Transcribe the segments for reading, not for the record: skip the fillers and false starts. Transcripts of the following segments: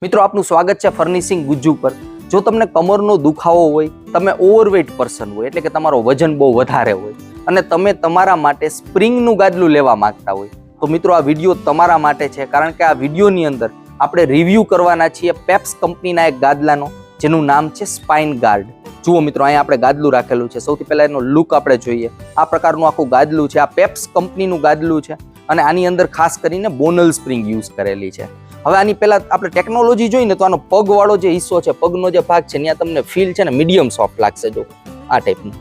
મિત્રો આપનું સ્વાગત છે ફર્નિશિંગ ગુજ્જુ પર। જો તમને કમરનો દુખાવો હોય, તમે ઓવરવેટ પર્સન હોય એટલે કે તમારો વજન બહુ વધારે હોય અને તમે તમારા માટે સ્પ્રિંગનું ગાદલું લેવા માંગતા હોય તો મિત્રો આ વિડીયો તમારા માટે છે, કારણ કે આ વિડીયોની અંદર આપણે રિવ્યૂ કરવાના છીએ પેપ્સ કંપનીના એક ગાદલાનો જેનું નામ છે સ્પાઇન ગાર્ડ। જુઓ મિત્રો, અહીંયા આપણે ગાદલું રાખેલું છે। સૌથી પહેલા એનો લુક આપણે જોઈએ। આ પ્રકારનું આખું ગાદલું છે। આ પેપ્સ કંપનીનું ગાદલું છે અને આની અંદર ખાસ કરીને બોનલ સ્પ્રિંગ યુઝ કરેલી છે। હવે આની પહેલા આપણે ટેકનોલોજી જોઈને તો આનો પગવાળો જે હિસ્સો છે, પગનો જે ભાગ છે, ત્યાં તમને ફીલ છે ને મીડિયમ સોફ્ટ લાગશે। જો આ ટાઈપનું।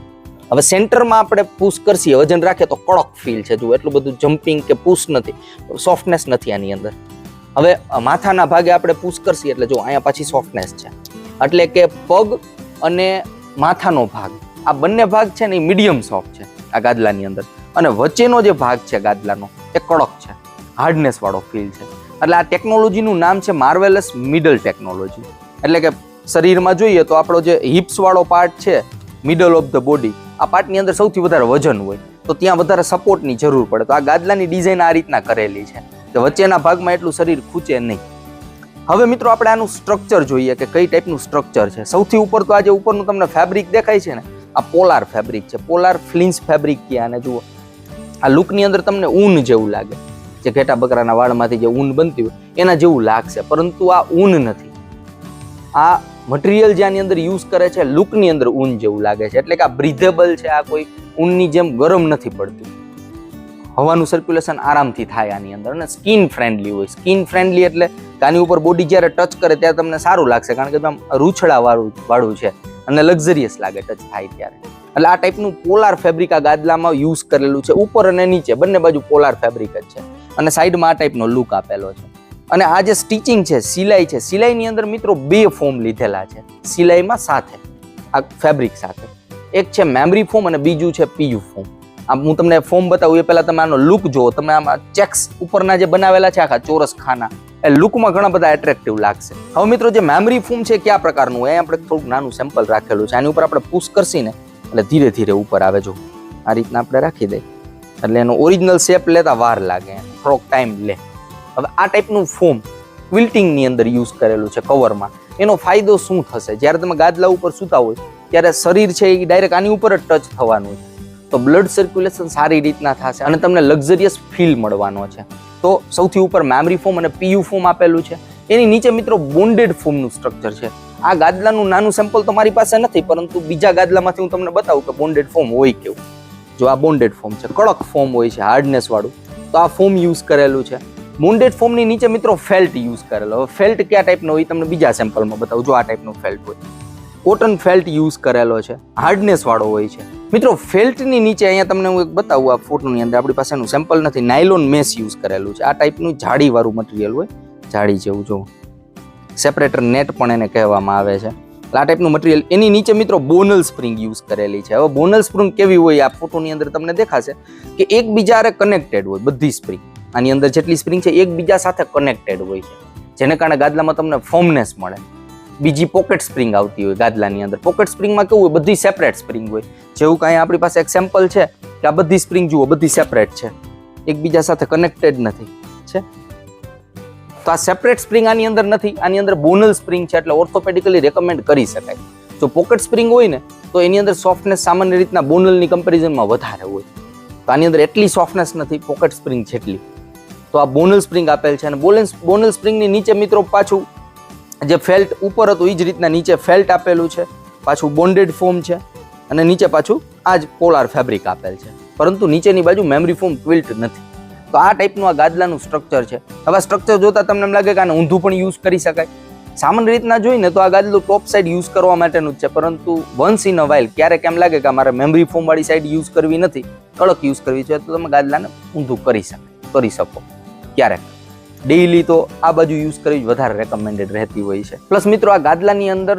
હવે સેન્ટરમાં આપણે પુશ કરશીએ, વજન રાખીએ તો કડક ફીલ છે। જો એટલું બધું જમ્પિંગ કે પુશ નથી, સોફ્ટનેસ નથી આની અંદર। હવે માથાના ભાગે આપણે પુશ કરશીએ એટલે જો અહીંયા પાછી સોફ્ટનેસ છે, એટલે કે પગ અને માથાનો ભાગ આ બંને ભાગ છે ને એ મીડિયમ સોફ્ટ છે આ ગાદલાની અંદર, અને વચ્ચેનો જે ભાગ છે ગાદલાનો એ કડક છે, હાર્ડનેસ વાળો ફીલ છે। એટલે આ ટેકનોલોજીનું નામ છે માર્વેલસ મિડલ ટેકનોલોજી। એટલે કે શરીરમાં જોઈએ તો આપણો જે હિપ્સ વાળો પાર્ટ છે, મિડલ ઓફ ધ બોડી, આ પાર્ટની અંદર સૌથી વધારે વજન હોય તો ત્યાં વધારે સપોર્ટની જરૂર પડે, તો આ ગાદલાની ડિઝાઇન આ રીતના કરેલી છે કે વચ્ચેના ભાગમાં એટલું શરીર ખૂંચે નહીં। હવે મિત્રો આપણે આનું સ્ટ્રક્ચર જોઈએ કે કઈ ટાઈપનું સ્ટ્રક્ચર છે। સૌથી ઉપર તો આ જે ઉપરનું તમને ફેબ્રિક દેખાય છે ને, આ પોલાર ફેબ્રિક છે, પોલાર ફ્લિન્સ ફેબ્રિક કે આને જુઓ। આ લુકની અંદર તમને ઊન જેવું લાગે, જે ઘેટા બકરાના વાળમાંથી જે ઊન બનતી હોય એના જેવું લાગશે, પરંતુ આ ઊન નથી। આ મટીરિયલ જે આની અંદર યુઝ કરે છે લુકની અંદર ઊન જેવું લાગે છે, એટલે કે આ બ્રીધેબલ છે, આ કોઈ ઊનની જેમ ગરમ નથી પડતું, હવાનું સર્ક્યુલેશન આરામથી થાય આની અંદર, અને સ્કિન ફ્રેન્ડલી હોય। સ્કિન ફ્રેન્ડલી એટલે આની ઉપર બોડી જ્યારે ટચ કરે ત્યારે તમને સારું લાગશે, કારણ કે આમ રૂછડા વાળું છે અને લક્ઝરિયસ લાગે ટચ થાય ત્યારે। એટલે આ ટાઈપનું પોલાર ફેબ્રિક આ ગાદલામાં યુઝ કરેલું છે, ઉપર અને નીચે બંને બાજુ પોલાર ફેબ્રિક જ છે, અને સાઈડમાં આ ટાઈપનો લુક આપેલો છે। અને આ જે સ્ટિચિંગ છે, સિલાઈ છે, સિલાઈની અંદર મિત્રો બે ફોર્મ લીધેલા છે સિલાઈમાં સાથે, આ ફેબ્રિક સાથે। એક છે મેમરી ફોર્મ અને બીજું છે પીયુ ફોર્મ। આ હું તમને ફોર્મ બતાવું એ પહેલા તમે આનો લુક જુઓ। તમે આમાં ચેક્સ ઉપરના જે બનાવેલા છે આખા ચોરસ ખાના, એ લુકમાં ઘણા બધા એટ્રેક્ટિવ લાગશે। હવે મિત્રો જે મેમરી ફોર્મ છે કયા પ્રકારનું હોય, આપણે થોડુંક નાનું સેમ્પલ રાખેલું છે, આની ઉપર આપણે પુશ કરશી ને એટલે ધીરે ધીરે ઉપર આવે। જો આ રીતના આપણે રાખી દઈએ એટલે એનો ઓરિજિનલ શેપ લેતા વાર લાગે, થોડોક ટાઈમ લે। હવે આ ટાઈપનું ફોર્મ ક્વિલ્ટિંગની અંદર યુઝ કરેલું છે કવરમાં। એનો ફાયદો શું થશે, જ્યારે તમે ગાદલા ઉપર સૂતા હોય ત્યારે શરીર છે એ ડાયરેક્ટ આની ઉપર જ ટચ થવાનું છે, તો બ્લડ સર્ક્યુલેશન સારી રીતના થશે અને તમને લક્ઝરિયસ ફીલ મળવાનો છે। તો સૌથી ઉપર મેમરી ફોર્મ અને પીયુ ફોર્મ આપેલું છે, એની નીચે મિત્રો બોન્ડેડ ફોર્મનું સ્ટ્રક્ચર છે। આ ગાદલાનું નાનું સેમ્પલ તો મારી પાસે નથી, પરંતુ બીજા ગાદલામાંથી હું તમને બતાવું કે બોન્ડેડ ફોર્મ હોય કેવું। જો આ બોન્ડેડ ફોર્મ છે, કડક ફોર્મ હોય છે, હાર્ડનેસ વાળું, તો આ ફોર્મ યુઝ કરેલું છે। બોન્ડેડ ફોર્મની નીચે મિત્રો ફેલ્ટ યુઝ કરેલો। હવે ફેલ્ટ કયા ટાઈપનો હોય તમને બીજા સેમ્પલમાં બતાવું। જો આ ટાઈપનો ફેલ્ટ હોય, કોટન ફેલ્ટ યુઝ કરેલો છે, હાર્ડનેસ વાળો હોય છે મિત્રો। ફેલ્ટની નીચે અહીંયા તમને હું એક બતાવું, આ ફોટોની અંદર આપણી પાસે એનું સેમ્પલ નથી, નાયલોન મેશ યુઝ કરેલું છે। આ ટાઈપનું જાળીવાળું મટીરિયલ હોય, જાળી જેવું, જો સેપરેટર નેટ પણ એને કહેવામાં આવે છે। આ ટાઈપનું મટીરિયલ, એની નીચે મિત્રો બોનલ સ્પ્રિંગ યુઝ કરેલી છે। હવે બોનલ સ્પ્રિંગ કેવી હોય, આ ફોટોની અંદર તમને દેખાશે કે એકબીજા હારે કનેક્ટેડ હોય બધી સ્પ્રિંગ, આની અંદર જેટલી સ્પ્રિંગ છે એકબીજા સાથે કનેક્ટેડ હોય છે, જેને કારણે ગાદલામાં તમને ફર્મનેસ મળે। બીજી પોકેટ સ્પ્રિંગ આવતી હોય ગાદલાની અંદર। પોકેટ સ્પ્રિંગમાં કેવું હોય, બધી સેપરેટ સ્પ્રિંગ હોય, જેવું કાંઈ આપણી પાસે એક સેમ્પલ છે કે આ બધી સ્પ્રિંગ જુઓ, બધી સેપરેટ છે, એકબીજા સાથે કનેક્ટેડ નથી છે। તો આ સેપરેટ સ્પ્રિંગ આની અંદર નથી, આની અંદર બોનલ સ્પ્રિંગ છે, એટલે ઓર્થોપેડિકલી રેકમેન્ડ કરી શકાય। જો પોકેટ સ્પ્રિંગ હોય ને તો એની અંદર સોફ્ટનેસ સામાન્ય રીતના બોનલની કમ્પેરિઝનમાં વધારે હોય, તો આની અંદર એટલી સોફ્ટનેસ નથી પોકેટ સ્પ્રિંગ જેટલી, તો આ બોનલ સ્પ્રિંગ આપેલ છે। અને બોનલ સ્પ્રિંગની નીચે મિત્રો પાછું જે ફેલ્ટ ઉપર હતું એ જ રીતના નીચે ફેલ્ટ આપેલું છે, પાછું બોન્ડેડ ફોર્મ છે, અને નીચે પાછું આ જ પોલાર ફેબ્રિક આપેલ છે, પરંતુ નીચેની બાજુ મેમરી ફોર્મ ક્વિલ્ટ નથી। તો આ ટાઈપનું આ ગાદલાનું સ્ટ્રક્ચર છે। હવે સ્ટ્રક્ચર જોતા તમને એમ લાગે કે આને ઊંધું પણ યુઝ કરી શકાય। સામાન્ય રીતના જોઈને તો આ ગાદલું ટોપ સાઈડ યુઝ કરવા માટેનું જ છે, પરંતુ વન્સ ઇન અ વાઇલ ક્યારેક એમ લાગે કે મારે મેમરી ફોર્મ વાળી સાઈડ યુઝ કરવી નથી, કડક યુઝ કરવી છે, તો તમે ગાદલાને ઊંધું કરી શકો ક્યારેક। ડેઈલી તો આ બાજુ યુઝ કરવી વધારે રેકમેન્ડેડ રહેતી હોય છે। પ્લસ મિત્રો આ ગાદલાની અંદર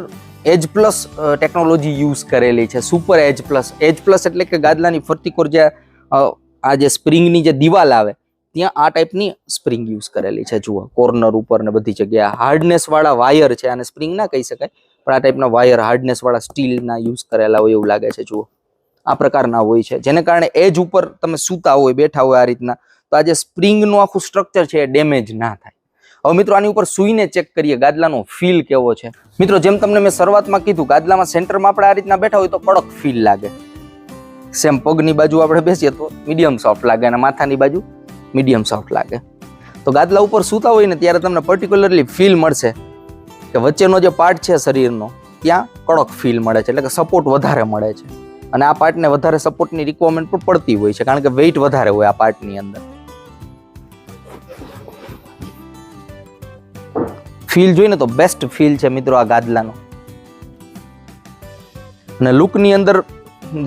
એજ પ્લસ ટેકનોલોજી યુઝ કરેલી છે, સુપર એજ પ્લસ। એજ પ્લસ એટલે કે ગાદલાની ફરતી કોર જે આ જે સ્પ્રિંગની જે દિવાલ આવે ત્યાં આ ટાઈપની સ્પ્રિંગ યુઝ કરેલી છે। જુઓ કોર્નર ઉપર ને બધી જગ્યાએ હાર્ડનેસ વાળા વાયર છે, આને સ્પ્રિંગ ના કહી શકાય, પણ આ ટાઈપના વાયર હાર્ડનેસ વાળા સ્ટીલના યુઝ કરેલા હોય એવું લાગે છે। જુઓ આ પ્રકારના હોય છે, જેને કારણે એજ ઉપર તમે સૂતા હોય, બેઠા હોય આ રીતના, તો આ જે સ્પ્રિંગનું આખું સ્ટ્રક્ચર છે એ ડેમેજ ના થાય। હવે મિત્રો આની ઉપર સૂઈને ચેક કરીએ ગાદલાનો ફીલ કેવો છે. મિત્રો જેમ તમને મેં શરૂઆતમાં કીધું, ગાદલામાં સેન્ટરમાં આપણે આ રીતના બેઠા હોય તો કડક ફીલ લાગે. સેમ પગની બાજુ આપણે બેસીએ તો મીડિયમ સોફ્ટ લાગે અને માથાની બાજુ મીડિયમ સોફ્ટ લાગે. તો ગાદલા ઉપર સૂતા હોય ને ત્યારે તમને પર્ટિક્યુલરલી ફીલ મળશે કે વચ્ચેનો જે પાર્ટ છે શરીરનો ત્યાં કડક ફીલ મળે છે, એટલે કે સપોર્ટ વધારે મળે છે. અને આ પાર્ટને વધારે સપોર્ટની રિક્વાયરમેન્ટ પણ પડતી હોય છે, કારણ કે વેઇટ વધારે હોય આ પાર્ટની અંદર. ફીલ જોઈને તો બેસ્ટ ફીલ છે મિત્રો આ ગાદલાનો. અને લુકની અંદર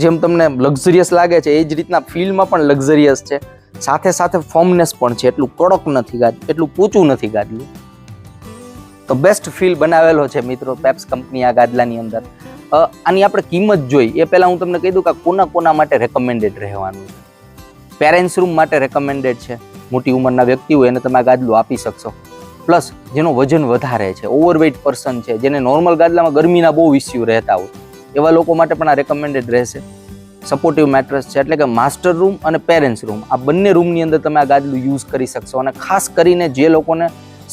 જેમ તમને લક્ઝરિયસ લાગે છે એ જ રીતના ફીલમાં પણ લક્ઝરિયસ છે, સાથે સાથે ફોર્મનેસ પણ છે. એટલું કડક નથી ગાદલું, એટલું પોચું નથી ગાદલું. તો બેસ્ટ ફીલ બનાવેલો છે મિત્રો પેપ્સ કંપની આ ગાદલાની અંદર. આની આપણે કિંમત જોઈ એ પહેલા હું તમને કહી દઉં કે કોના માટે રેકમેન્ડેડ રહેવાનું છે. પેરેન્ટ્સ રૂમ માટે રેકમેન્ડેડ છે. મોટી ઉંમરના વ્યક્તિ હોય એને તમે આ ગાદલું આપી શકશો. પ્લસ જેનો વજન વધારે છે, ઓવરવેઇટ પર્સન છે, જેને નોર્મલ ગાદલામાં ગરમીના બહુ ઇસ્યુ રહેતા હોય, એવા લોકો માટે પણ આ રેકમેન્ડેડ રહેશે. સપોર્ટિવ મેટ્રેસ છે, એટલે કે માસ્ટર રૂમ અને પેરેન્ટ્સ રૂમ આ બંને રૂમની અંદર તમે આ ગાદલું યુઝ કરી શકશો. અને ખાસ કરીને જે લોકોને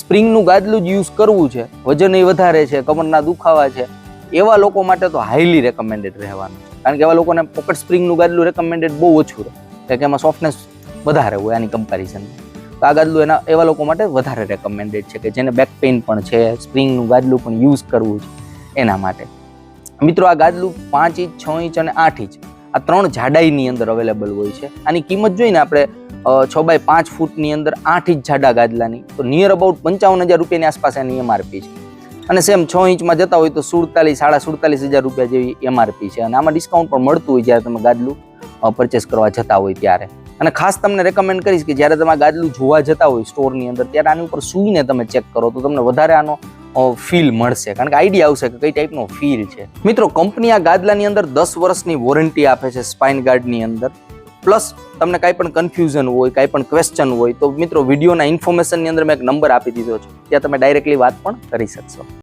સ્પ્રિંગનું ગાદલું જ યુઝ કરવું છે, વજન એ વધારે છે, કમરના દુખાવા છે, એવા લોકો માટે તો હાઈલી રેકમેન્ડેડ રહેવાનું છે. કારણ કે એવા લોકોને પોકેટ સ્પ્રિંગનું ગાદલું રેકમેન્ડેડ બહુ ઓછું રહે, કારણ કે એમાં સોફ્ટનેસ વધારે હોય આની કમ્પેરિઝનમાં. તો આ ગાદલું એવા લોકો માટે વધારે રેકમેન્ડેડ છે કે જેને બેક પેઇન પણ છે, સ્પ્રિંગનું ગાદલું પણ યુઝ કરવું છે એના માટે. મિત્રો આ ગાદલું 5 ઇંચ, 6 ઇંચ અને 8 ઇંચ આ 3 જાડાઈની અંદર અવેલેબલ હોય છે. આની કિંમત જોઈને આપણે 6x5 ફૂટની અંદર 8 ઇંચ જાડા ગાદલાની તો નિયર અબાઉટ 55,000 રૂપિયાની આસપાસ એની એમઆરપી છે. અને સેમ 6 ઇંચમાં જતા હોય તો 47,000 રૂપિયા જેવી એમઆરપી છે. અને આમાં ડિસ્કાઉન્ટ પણ મળતું હોય જ્યારે તમે ગાદલું પરચેસ કરવા જતા હોય ત્યારે. અને ખાસ તમને રેકમેન્ડ કરીશ કે જ્યારે તમે ગાદલું જોવા જતા હોય સ્ટોરની અંદર ત્યારે આની ઉપર સૂઈને તમે ચેક કરો તો તમને વધારે આનો ફીલ મળશે, કારણ કે આઈડિયા આવશે કે કઈ ટાઈપનો ફીલ છે. મિત્રો કંપની આ ગાદલાની અંદર 10 વર્ષની વોરંટી આપે છે સ્પાઇન ગાર્ડની અંદર. પ્લસ તમને કાંઈ પણ કન્ફ્યુઝન હોય, કાંઈ પણ ક્વેશ્ચન હોય તો મિત્રો વિડીયોના ઇન્ફોર્મેશનની અંદર મેં એક નંબર આપી દીધો છે, ત્યાં તમે ડાયરેક્ટલી વાત પણ કરી શકશો.